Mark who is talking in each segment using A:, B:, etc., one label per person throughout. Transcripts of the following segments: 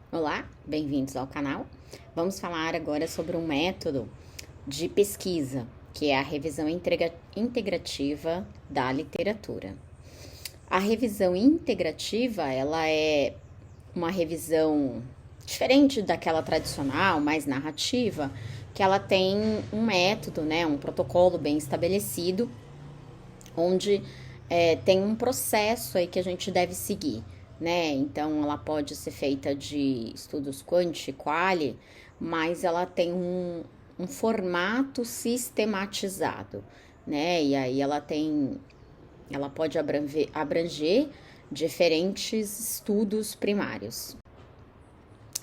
A: Olá, bem-vindos ao canal. Vamos falar agora sobre um método de pesquisa, que é a revisão integrativa da literatura. A revisão integrativa, ela é uma revisão diferente daquela tradicional, mais narrativa, que ela tem um método, né, um protocolo bem estabelecido, onde tem um processo aí que a gente deve seguir, né? Então, ela pode ser feita de estudos quanti, quali, mas ela tem um formato sistematizado, né? E aí ela pode abranger diferentes estudos primários.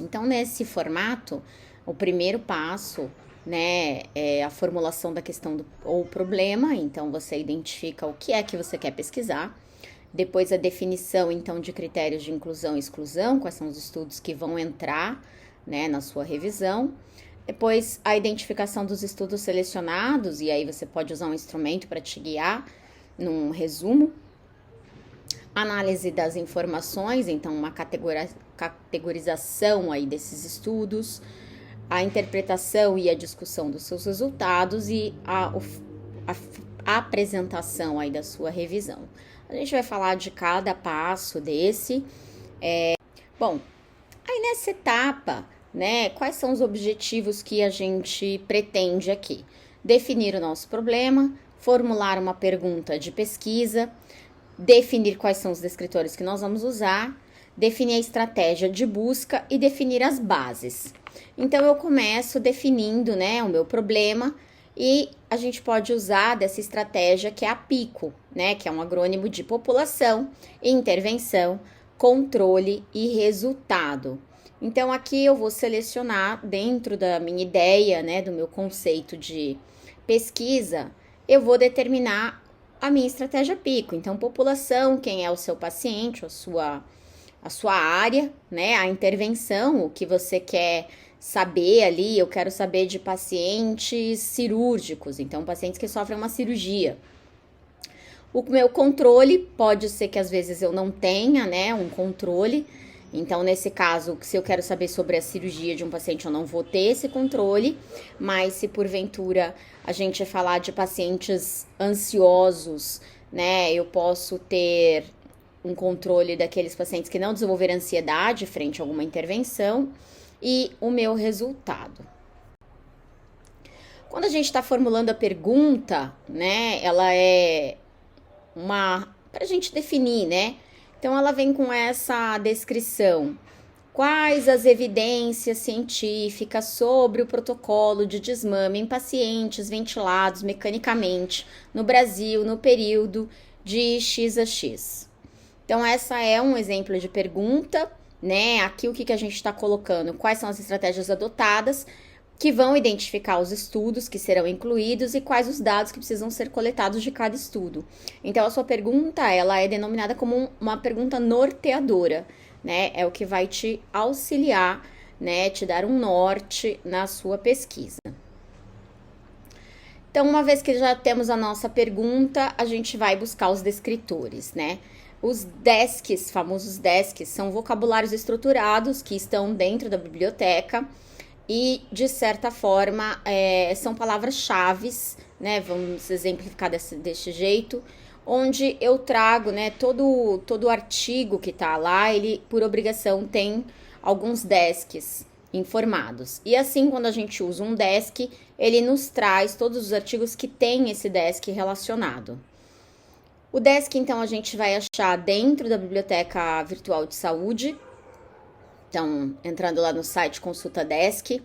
A: Então, nesse formato, o primeiro passo, né, é a formulação da questão ou problema. Então, você identifica o que é que você quer pesquisar. Depois, a definição, então, de critérios de inclusão e exclusão, quais são os estudos que vão entrar, né, na sua revisão. Depois, a identificação dos estudos selecionados, e aí você pode usar um instrumento para te guiar num resumo. Análise das informações, então uma categorização aí desses estudos, a interpretação e a discussão dos seus resultados e a apresentação aí da sua revisão. A gente vai falar de cada passo desse. Bom, aí nessa etapa, né, quais são os objetivos que a gente pretende aqui? Definir o nosso problema, formular uma pergunta de pesquisa, definir quais são os descritores que nós vamos usar, definir a estratégia de busca e definir as bases. Então, eu começo definindo, né, o meu problema e a gente pode usar dessa estratégia que é a PICO, né, que é um agrônimo de população, intervenção, controle e resultado. Então, aqui eu vou selecionar dentro da minha ideia, né, do meu conceito de pesquisa, eu vou determinar a minha estratégia PICO. Então, população, quem é o seu paciente, a sua área, né? A intervenção, o que você quer saber ali, eu quero saber de pacientes cirúrgicos, então pacientes que sofrem uma cirurgia. O meu controle pode ser que às vezes eu não tenha, né, um controle. Então, nesse caso, se eu quero saber sobre a cirurgia de um paciente, eu não vou ter esse controle. Mas se porventura a gente falar de pacientes ansiosos, né, eu posso ter um controle daqueles pacientes que não desenvolveram ansiedade frente a alguma intervenção e o meu resultado. Quando a gente está formulando a pergunta, né, ela é pra gente definir, né? Então, ela vem com essa descrição. Quais as evidências científicas sobre o protocolo de desmame em pacientes ventilados mecanicamente no Brasil no período de X a X? Então, essa é um exemplo de pergunta, né? Aqui o que a gente está colocando? Quais são as estratégias adotadas que vão identificar os estudos que serão incluídos e quais os dados que precisam ser coletados de cada estudo. Então, a sua pergunta, ela é denominada como uma pergunta norteadora, né? É o que vai te auxiliar, né? Te dar um norte na sua pesquisa. Então, uma vez que já temos a nossa pergunta, a gente vai buscar os descritores, né? Os DESCs, famosos DESCs, são vocabulários estruturados que estão dentro da biblioteca e, de certa forma, são palavras-chave, né? Vamos exemplificar desse jeito, onde eu trago, né, todo artigo que tá lá, ele, por obrigação, tem alguns DESCs informados. E assim, quando a gente usa um DESC, ele nos traz todos os artigos que tem esse DESC relacionado. O DESC, então, a gente vai achar dentro da Biblioteca Virtual de Saúde. Então, entrando lá no site Consulta DESC.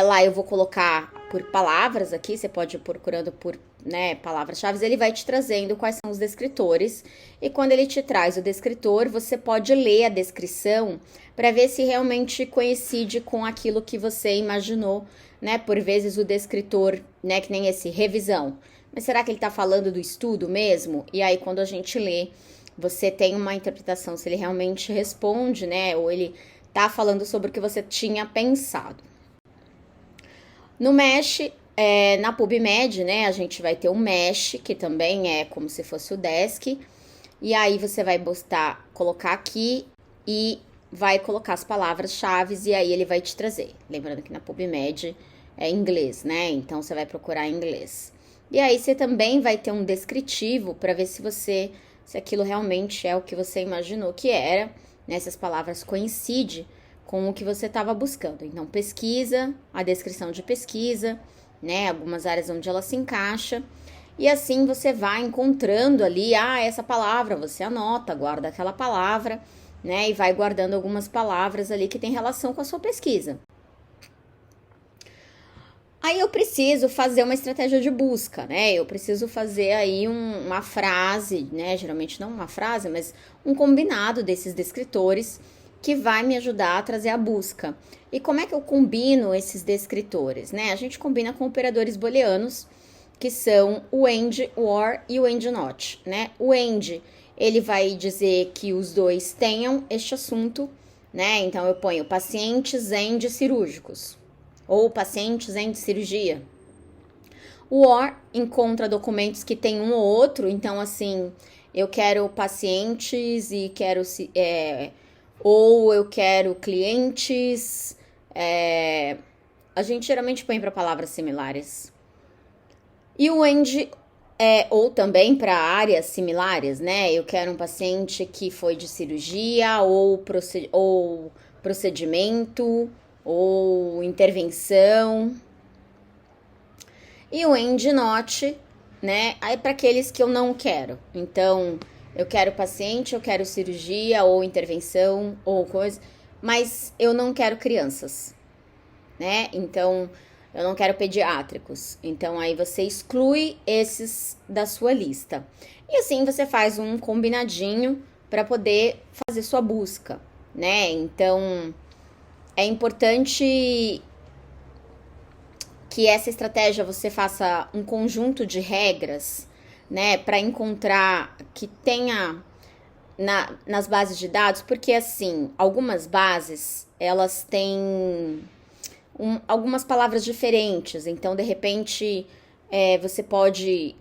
A: Lá eu vou colocar por palavras aqui, você pode ir procurando por, né, palavras-chave, ele vai te trazendo quais são os descritores. E quando ele te traz o descritor, você pode ler a descrição para ver se realmente coincide com aquilo que você imaginou, né? Por vezes o descritor, né, que nem esse, revisão. Mas será que ele está falando do estudo mesmo? E aí, quando a gente lê, você tem uma interpretação se ele realmente responde, né? Ou ele está falando sobre o que você tinha pensado. No Mesh, na PubMed, né, a gente vai ter um Mesh, que também é como se fosse o Desk. E aí você vai colocar aqui e vai colocar as palavras-chave e aí ele vai te trazer. Lembrando que na PubMed é inglês, né? Então você vai procurar em inglês. E aí você também vai ter um descritivo para ver se aquilo realmente é o que você imaginou que era, né? Se as palavras coincidem com o que você estava buscando. Então pesquisa, a descrição de pesquisa, né? Algumas áreas onde ela se encaixa. E assim você vai encontrando ali, essa palavra, você anota, guarda aquela palavra, né? E vai guardando algumas palavras ali que tem relação com a sua pesquisa. Aí eu preciso fazer uma estratégia de busca, né? Eu preciso fazer aí uma frase, né? Geralmente não uma frase, mas um combinado desses descritores que vai me ajudar a trazer a busca. E como é que eu combino esses descritores, né? A gente combina com operadores booleanos, que são o AND, o OR e o AND NOT, né? O AND, ele vai dizer que os dois tenham este assunto, né? Então eu ponho pacientes AND cirúrgicos ou pacientes AND cirurgia. O OR encontra documentos que tem um ou outro, então assim, eu quero pacientes e quero ou eu quero clientes. A gente geralmente põe para palavras similares. E o AND ou também para áreas similares, né? Eu quero um paciente que foi de cirurgia ou procedimento ou intervenção. E o AND NOT, né? Aí para aqueles que eu não quero. Então, eu quero paciente, eu quero cirurgia ou intervenção ou coisa, mas eu não quero crianças, né? Então, eu não quero pediátricos. Então, aí você exclui esses da sua lista. E assim você faz um combinadinho para poder fazer sua busca, né? Então, é importante que essa estratégia você faça um conjunto de regras, né? Para encontrar que tenha nas bases de dados, porque assim, algumas bases, elas têm algumas palavras diferentes, então de repente você pode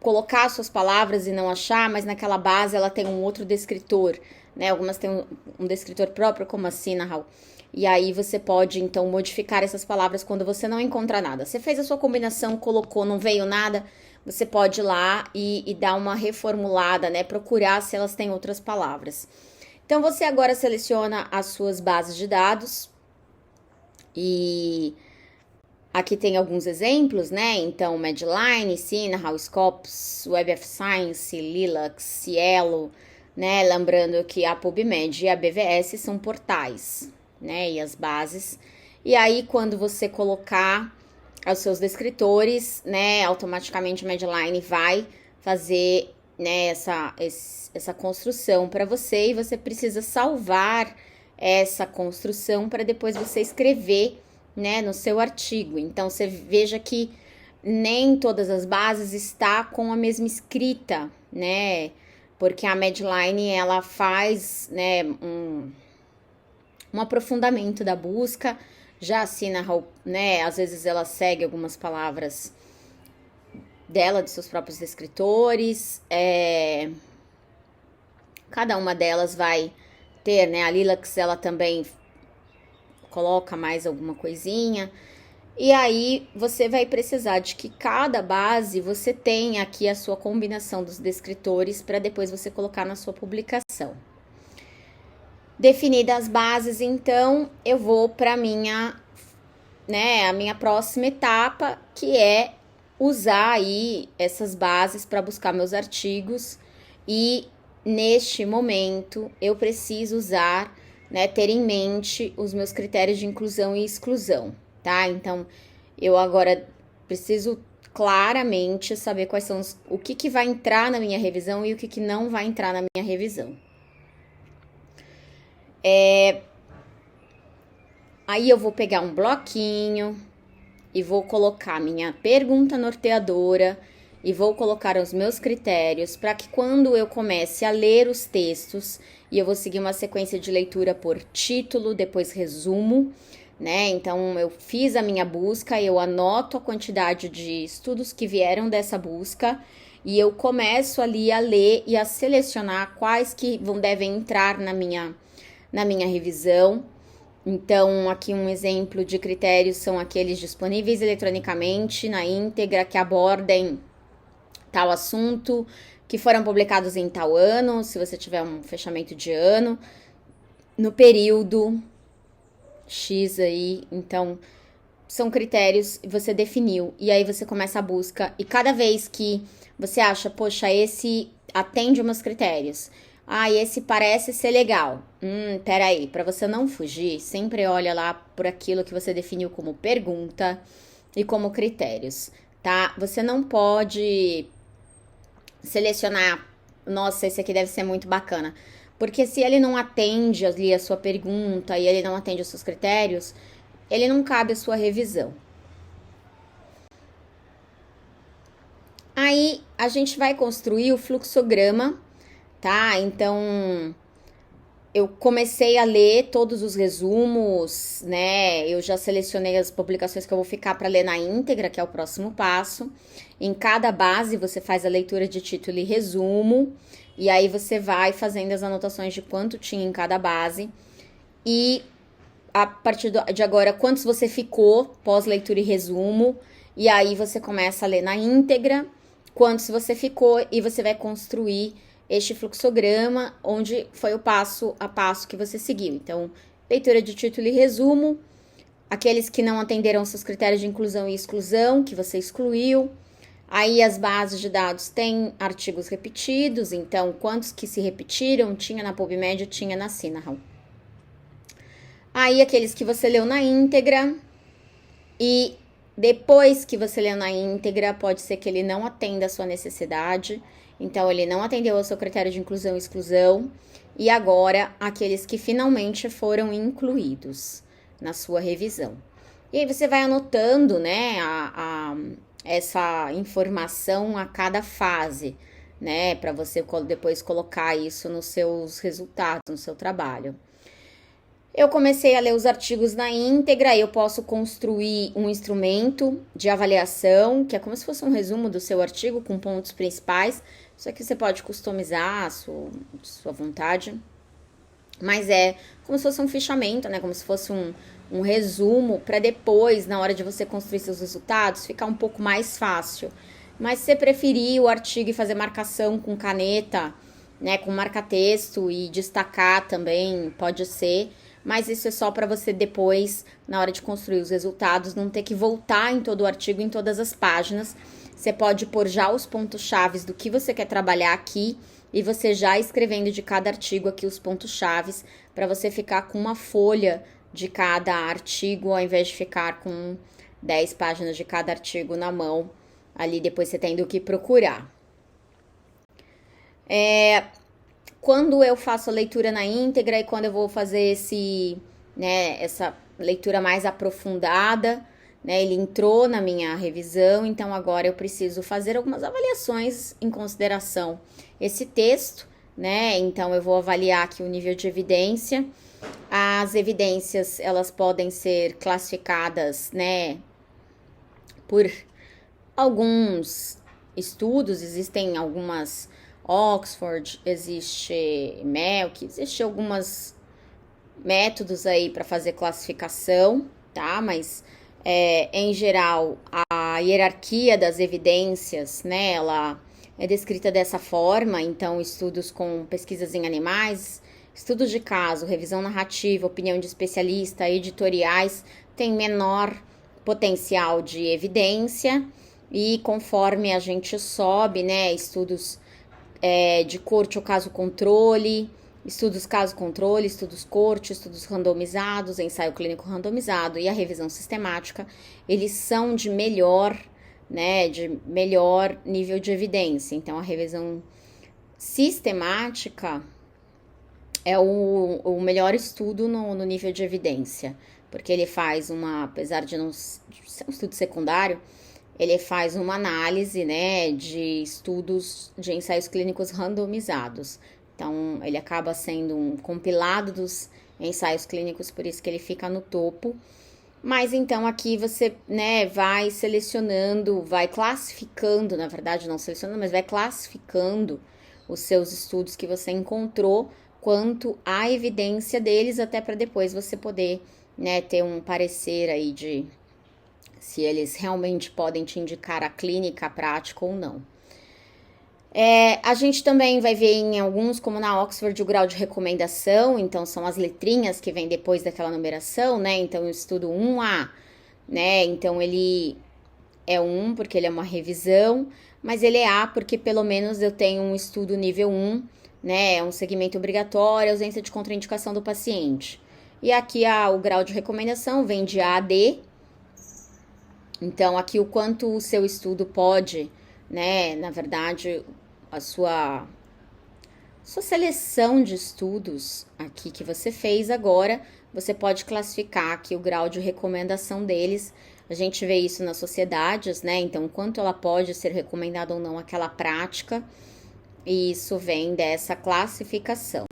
A: colocar suas palavras e não achar, mas naquela base ela tem um outro descritor, né? Algumas têm um descritor próprio, como a Sinahal, e aí você pode então modificar essas palavras quando você não encontra nada. Você fez a sua combinação, colocou, não veio nada, você pode ir lá e dar uma reformulada, né? Procurar se elas têm outras palavras. Então você agora seleciona as suas bases de dados. E aqui tem alguns exemplos, né? Então, Medline, Sinahal, Scopus, Web of Science, Lilac, Cielo, né? Lembrando que a PubMed e a BVS são portais, né? E as bases. E aí, quando você colocar os seus descritores, né? Automaticamente a Medline vai fazer, né? Essa construção para você e você precisa salvar essa construção para depois você escrever, né, no seu artigo. Então, você veja que nem todas as bases está com a mesma escrita, né, porque a Medline, ela faz, né, um aprofundamento da busca, já assina, né, às vezes ela segue algumas palavras dela, de seus próprios escritores, cada uma delas vai ter, né, a Lilac, ela também coloca mais alguma coisinha, e aí você vai precisar de que cada base você tenha aqui a sua combinação dos descritores para depois você colocar na sua publicação. Definidas as bases, então, eu vou para a minha próxima etapa, que é usar aí essas bases para buscar meus artigos e neste momento, eu preciso usar, né, ter em mente os meus critérios de inclusão e exclusão, tá? Então, eu agora preciso claramente saber quais são o que vai entrar na minha revisão e o que não vai entrar na minha revisão. Aí eu vou pegar um bloquinho e vou colocar minha pergunta norteadora e vou colocar os meus critérios para que quando eu comece a ler os textos, e eu vou seguir uma sequência de leitura por título, depois resumo, né? Então, eu fiz a minha busca, eu anoto a quantidade de estudos que vieram dessa busca e eu começo ali a ler e a selecionar quais que devem entrar na minha revisão. Então, aqui um exemplo de critérios são aqueles disponíveis eletronicamente na íntegra que abordem tal assunto, que foram publicados em tal ano, se você tiver um fechamento de ano, no período X aí. Então, são critérios que você definiu, e aí você começa a busca, e cada vez que você acha, poxa, esse atende os meus critérios, esse parece ser legal, peraí, para você não fugir, sempre olha lá por aquilo que você definiu como pergunta e como critérios, tá? Você não pode selecionar, nossa, esse aqui deve ser muito bacana, porque se ele não atende ali a sua pergunta e ele não atende os seus critérios, ele não cabe à sua revisão. Aí a gente vai construir o fluxograma, tá? Então eu comecei a ler todos os resumos, né? Eu já selecionei as publicações que eu vou ficar para ler na íntegra, que é o próximo passo. Em cada base você faz a leitura de título e resumo, e aí você vai fazendo as anotações de quanto tinha em cada base. E a partir de agora, quantos você ficou pós-leitura e resumo, e aí você começa a ler na íntegra, quantos você ficou, e você vai construir este fluxograma, onde foi o passo a passo que você seguiu. Então, leitura de título e resumo, aqueles que não atenderam seus critérios de inclusão e exclusão, que você excluiu. Aí as bases de dados têm artigos repetidos, então quantos que se repetiram, tinha na PubMed, tinha na Cinnahall. Aí aqueles que você leu na íntegra, e depois que você leu na íntegra, pode ser que ele não atenda a sua necessidade, então ele não atendeu ao seu critério de inclusão e exclusão, e agora aqueles que finalmente foram incluídos na sua revisão. E aí você vai anotando, né, essa informação a cada fase, né, para você depois colocar isso nos seus resultados, no seu trabalho. Eu comecei a ler os artigos na íntegra, eu posso construir um instrumento de avaliação, que é como se fosse um resumo do seu artigo com pontos principais, só que você pode customizar a sua vontade, mas é como se fosse um fichamento, né? Como se fosse um resumo para depois, na hora de você construir seus resultados, ficar um pouco mais fácil. Mas se você preferir o artigo e fazer marcação com caneta, né, com marca-texto e destacar também, pode ser. Mas isso é só para você depois, na hora de construir os resultados, não ter que voltar em todo o artigo, em todas as páginas. Você pode pôr já os pontos-chave do que você quer trabalhar aqui e você já escrevendo de cada artigo aqui os pontos-chave para você ficar com uma folha de cada artigo, ao invés de ficar com 10 páginas de cada artigo na mão, ali depois você tendo que procurar. Quando eu faço a leitura na íntegra e quando eu vou fazer essa leitura mais aprofundada, né, ele entrou na minha revisão, então agora eu preciso fazer algumas avaliações em consideração esse texto, né? Então eu vou avaliar aqui o nível de evidência. As evidências, elas podem ser classificadas, né, por alguns estudos, existem algumas Oxford, existe Merck, existe alguns métodos aí para fazer classificação, tá? Mas em geral a hierarquia das evidências, né? Ela é descrita dessa forma. Então, estudos com pesquisas em animais, estudos de caso, revisão narrativa, opinião de especialista, editoriais, têm menor potencial de evidência. E conforme a gente sobe, né? Estudos de corte ou caso controle, estudos caso controle, estudos corte, estudos randomizados, ensaio clínico randomizado e a revisão sistemática, eles são de melhor, né, de melhor nível de evidência. Então, a revisão sistemática é o melhor estudo no nível de evidência, porque ele faz apesar de não ser um estudo secundário, ele faz uma análise, né, de estudos de ensaios clínicos randomizados. Então, ele acaba sendo um compilado dos ensaios clínicos, por isso que ele fica no topo. Mas, então, aqui você, né, vai selecionando, vai classificando, na verdade, não selecionando, mas vai classificando os seus estudos que você encontrou quanto à evidência deles, até para depois você poder, né, ter um parecer aí de se eles realmente podem te indicar a clínica, a prática ou não. A gente também vai ver em alguns, como na Oxford, o grau de recomendação, então são as letrinhas que vêm depois daquela numeração, né? Então, eu estudo 1A, né? Então, ele é 1 porque ele é uma revisão, mas ele é A porque pelo menos eu tenho um estudo nível 1, né? É um segmento obrigatório, ausência de contraindicação do paciente. E aqui o grau de recomendação vem de A a D. Então, aqui o quanto o seu estudo pode, né? Na verdade, a sua seleção de estudos aqui que você fez agora, você pode classificar aqui o grau de recomendação deles. A gente vê isso nas sociedades, né? Então, quanto ela pode ser recomendada ou não aquela prática, e isso vem dessa classificação.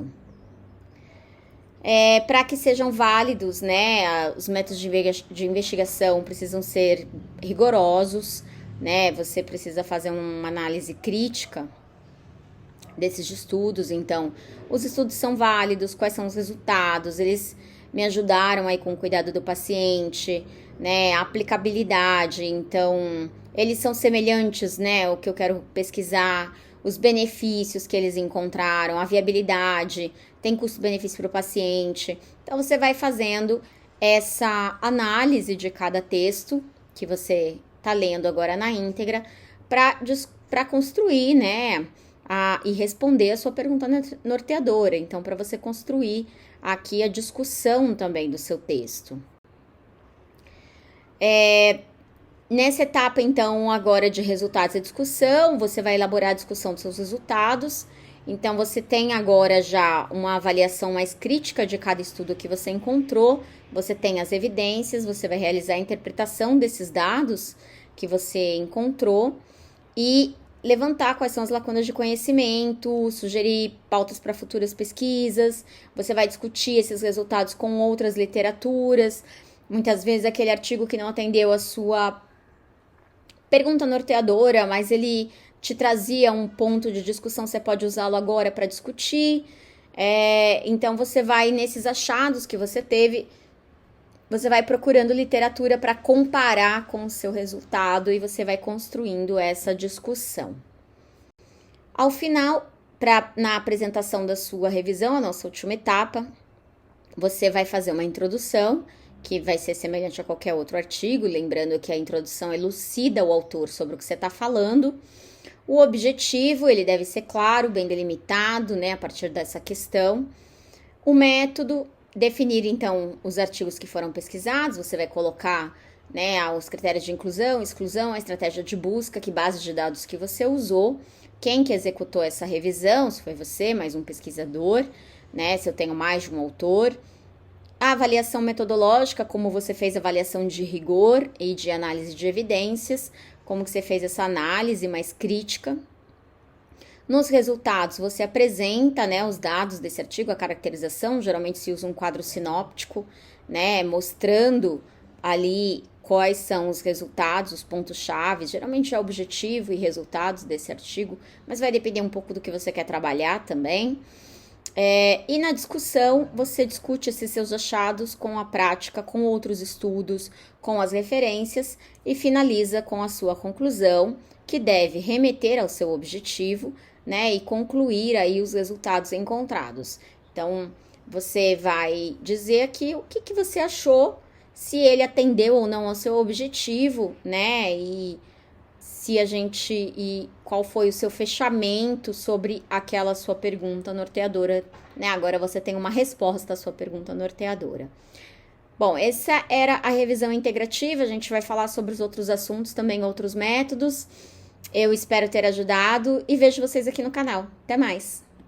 A: Para que sejam válidos, né? Os métodos de investigação precisam ser rigorosos, né? Você precisa fazer uma análise crítica desses estudos. Então, os estudos são válidos, quais são os resultados, eles me ajudaram aí com o cuidado do paciente, né, a aplicabilidade, então, eles são semelhantes, né, o que eu quero pesquisar, os benefícios que eles encontraram, a viabilidade, tem custo-benefício para o paciente. Então, você vai fazendo essa análise de cada texto que você está lendo agora na íntegra para construir, né, e responder a sua pergunta norteadora. Então, para você construir aqui a discussão também do seu texto. Nessa etapa, então, agora de resultados e discussão, você vai elaborar a discussão dos seus resultados. Então, você tem agora já uma avaliação mais crítica de cada estudo que você encontrou, você tem as evidências, você vai realizar a interpretação desses dados que você encontrou e levantar quais são as lacunas de conhecimento, sugerir pautas para futuras pesquisas, você vai discutir esses resultados com outras literaturas, muitas vezes aquele artigo que não atendeu a sua pergunta norteadora, mas ele te trazia um ponto de discussão, você pode usá-lo agora para discutir. Então, você vai nesses achados que você teve, você vai procurando literatura para comparar com o seu resultado e você vai construindo essa discussão. Ao final, na apresentação da sua revisão, a nossa última etapa, você vai fazer uma introdução, que vai ser semelhante a qualquer outro artigo, lembrando que a introdução elucida o autor sobre o que você está falando. O objetivo, ele deve ser claro, bem delimitado, né, a partir dessa questão. O método, definir, então, os artigos que foram pesquisados, você vai colocar, né, os critérios de inclusão, exclusão, a estratégia de busca, que base de dados que você usou, quem que executou essa revisão, se foi você, mais um pesquisador, né, se eu tenho mais de um autor. A avaliação metodológica, como você fez a avaliação de rigor e de análise de evidências, como que você fez essa análise mais crítica. Nos resultados, você apresenta, né, os dados desse artigo, a caracterização, geralmente se usa um quadro sinóptico, né, mostrando ali quais são os resultados, os pontos-chave, geralmente é objetivo e resultados desse artigo, mas vai depender um pouco do que você quer trabalhar também. E na discussão, você discute esses seus achados com a prática, com outros estudos, com as referências e finaliza com a sua conclusão, que deve remeter ao seu objetivo, né, e concluir aí os resultados encontrados. Então, você vai dizer aqui o que você achou, se ele atendeu ou não ao seu objetivo, né, e qual foi o seu fechamento sobre aquela sua pergunta norteadora, né? Agora você tem uma resposta à sua pergunta norteadora. Bom, essa era a revisão integrativa, a gente vai falar sobre os outros assuntos, também outros métodos. Eu espero ter ajudado e vejo vocês aqui no canal. Até mais!